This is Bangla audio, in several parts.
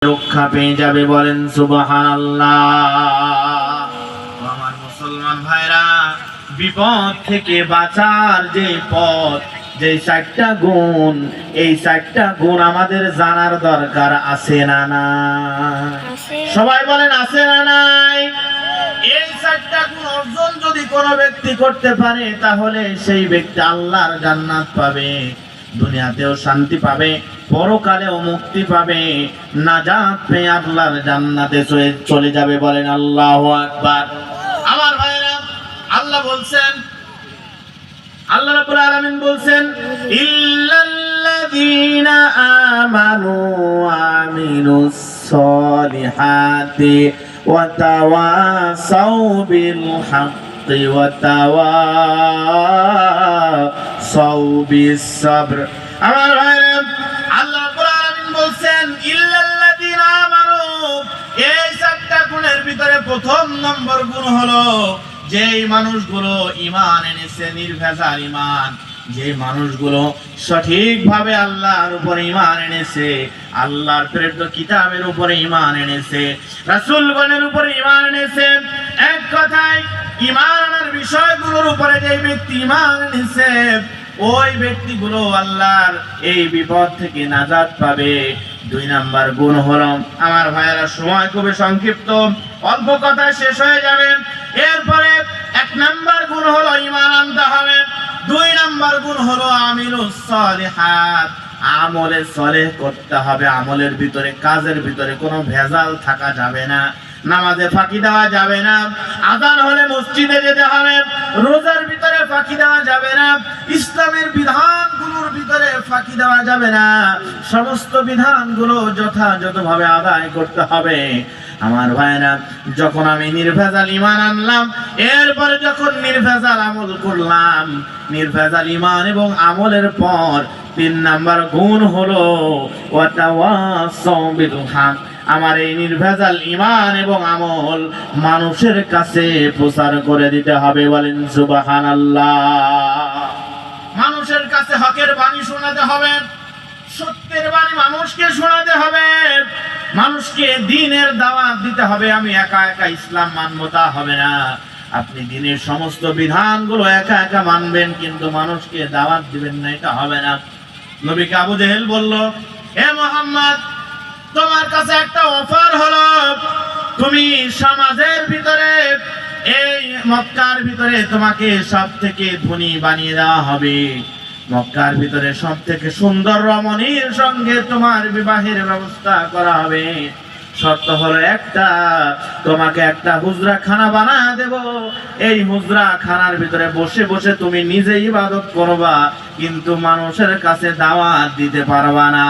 রক্ষা পেয়ে যাবে, বলেন সুবহানাল্লাহ। আমার মুসলমান ভাইরা, বিপদ থেকে বাঁচার যে পথ, যে 4টা গুণ, এই 4টা গুণ আমাদের জানার দরকার আছে না নাই? সবাই বলেন আছে না নাই? এই 4টা গুণ অর্জন যদি কোনো ব্যক্তি করতে পারে, তাহলে সেই ব্যক্তি আল্লাহর জান্নাত পাবে, দুনিয়াতেও শান্তি পাবে, পরকালেও মুক্তি পাবে, নাজাত পেয়ে আল্লাহর জান্নাতে চলে যাবে, বলেন আল্লাহু আকবার। আমার ভাইরা, আল্লাহ বলছেন, আল্লাহ রাব্বুল আলামিন বলছেন, ইল্লাল্লাযীনা আমানু ওয়া আমিলুস সলিহাতি ওয়া তাওয়াসাউ বিল হাক্কি ওয়া তাওয়াসাউ বিস সাবর। আমার ভাইরা, আল্লাহ রাব্বুল আলামিন বলছেন, ইল্লাল্লাযীনা আমানু, এই 4টা গুণের ভিতরে প্রথম নম্বর গুণ হলো যেই মানুষগুলো ঈমান এনেছে, নির্ভেজাল ঈমান, যে মানুষগুলো সঠিকভাবে আল্লাহর উপর ঈমান এনেছে, আল্লাহর প্রেরিত কিতাবের উপর ঈমান এনেছে, রাসূলগণের উপর ঈমান এনেছে, এক কথায় ঈমানের বিষয়গুলোর উপরে যে ব্যক্তি ঈমান এনেছে, ওই ব্যক্তিগুলো আল্লাহর এই বিপদ থেকে নাজাত পাবে। 2 নাম্বার গুণ হলো, আমার ভাইয়েরা, সময় খুবই সংক্ষিপ্ত, অল্প কথায় শেষ হয়ে যাবে। এরপরে 1 নাম্বার গুণ হলো ঈমান আনতে হবে, 2 নাম্বার গুণ হলো আমিলুস সলিহাত, আমলে সলেহ করতে হবে, আমলের ভিতরে, কাজের ভিতরে কোনো ভেজাল থাকা যাবে না, নামাজে ফাঁকি দেওয়া যাবে না, আযান হলে মসজিদে যেতে হবে, রোজার ভিতরে ফাঁকি দেওয়া যাবে না, ইসলামের বিধানগুলোর ভিতরে ফাঁকি দেওয়া যাবে না, সমস্ত বিধানগুলো যথাযথভাবে আদায় করতে হবে। আমার ভাইরা, যখন আমি নির্ভেজাল ঈমান আনলাম, এরপরে যখন নির্ভেজাল আমল করলাম, নির্ভেজাল ঈমান এবং আমলের পর 3 নাম্বার গুণ হলো ওয়া তাওয়াসাউ বিল হক, আমার এই নির্ভেজাল ঈমান এবং আমল মানুষের কাছে প্রচার করে দিতে হবে, বলেন সুবহানাল্লাহ। মানুষের কাছে হকের বাণী শোনাতে হবে, সত্যের বাণী মানুষকে শোনাতে হবে, মানুষকে দ্বীনের দাওয়াত দিতে হবে। আমি একা একা ইসলাম মানবো তা হবে না, আপনি দ্বীনের সমস্ত বিধানগুলো একা একা মানবেন, কিন্তু মানুষকে দাওয়াত দিবেন না, এটা হবে না। নবীকে আবু জেহেল বলল, হে মুহাম্মদ, তোমার কাছে একটা অফার হলো, তুমি সমাজের ভিতরে, এই মক্কার ভিতরে তোমাকে সবথেকে ধনী বানিয়ে দেওয়া হবে, মক্কার ভিতরে সবথেকে সুন্দর রমণীর সঙ্গে তোমার বিবাহের ব্যবস্থা করা হবে। শর্ত হলো একটা, তোমাকে একটা হুজরা খানা বানায় দেব, এই হুজরা খানার ভিতরে বসে বসে তুমি নিজে ইবাদত করবা, কিন্তু মানুষের কাছে দাওয়াত দিতে পারবা না।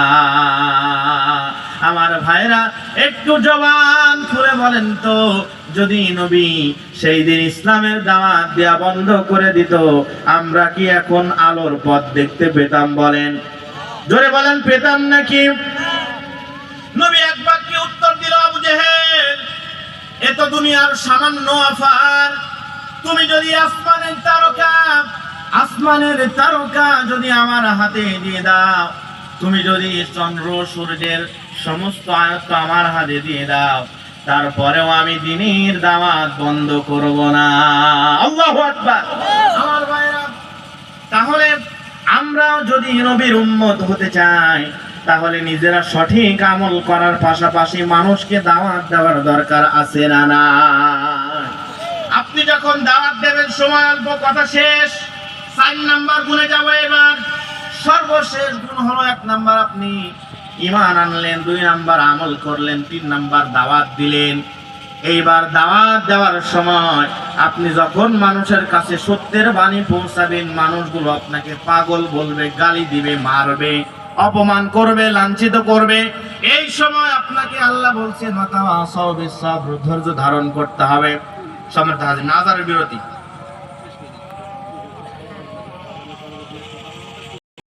আমার ভাইরা, একটু জবান খুলে বলেন তো, যদি নবী সেই দিন ইসলামের দাওয়াত দেয়া বন্ধ করে দিত, আমরা কি এখন আলোর পথ দেখতে পেতাম? বলেন, জোরে বলেন, পেতাম নাকি? নবী এক বাক্যে উত্তর দিল, আবু জেহেল, এ তো দুনিয়ার সামান্য অফার, তুমি যদি আসমানের তারকা যদি আমার হাতে দিয়ে দাও, তুমি যদি চন্দ্র সূর্যের সমস্ত আয়ত্ত আমার হাতে দিয়ে দাও, তারপরেও আমি দ্বীনের দাওয়াত বন্ধ করব না। আল্লাহু আকবার। আমার ভাইরা, তাহলে আমরাও যদি নবীর উম্মত হতে চাই, তাহলে নিজেরা সঠিক আমল করার পাশাপাশি মানুষকে দাওয়াত দেওয়ার দরকার আছে না না? আপনি যখন দাওয়াত দেবেন, সময় অল্প, কথা শেষ, 4 নাম্বার গুণে যাব। এবার সর্বশেষ গুণ হলো 1 নাম্বার আপনি ঈমান আনলেন, 2 নাম্বার আমল করলেন, 3 নাম্বার দাওয়াত দিলেন। এইবার দাওয়াত দেওয়ার সময় আপনি যখন মানুষের কাছে সত্যের বাণী পৌঁছাবেন, মানুষগুলো আপনাকে পাগল বলবে, গালি দিবে, মারবে, অপমান করবে, লাঞ্ছিত করবে, এই সময় আপনাকে আল্লাহ বলছেন ধৈর্য ধারণ করতে হবে। সমর্থ হাজির, নাজারের বিরতি।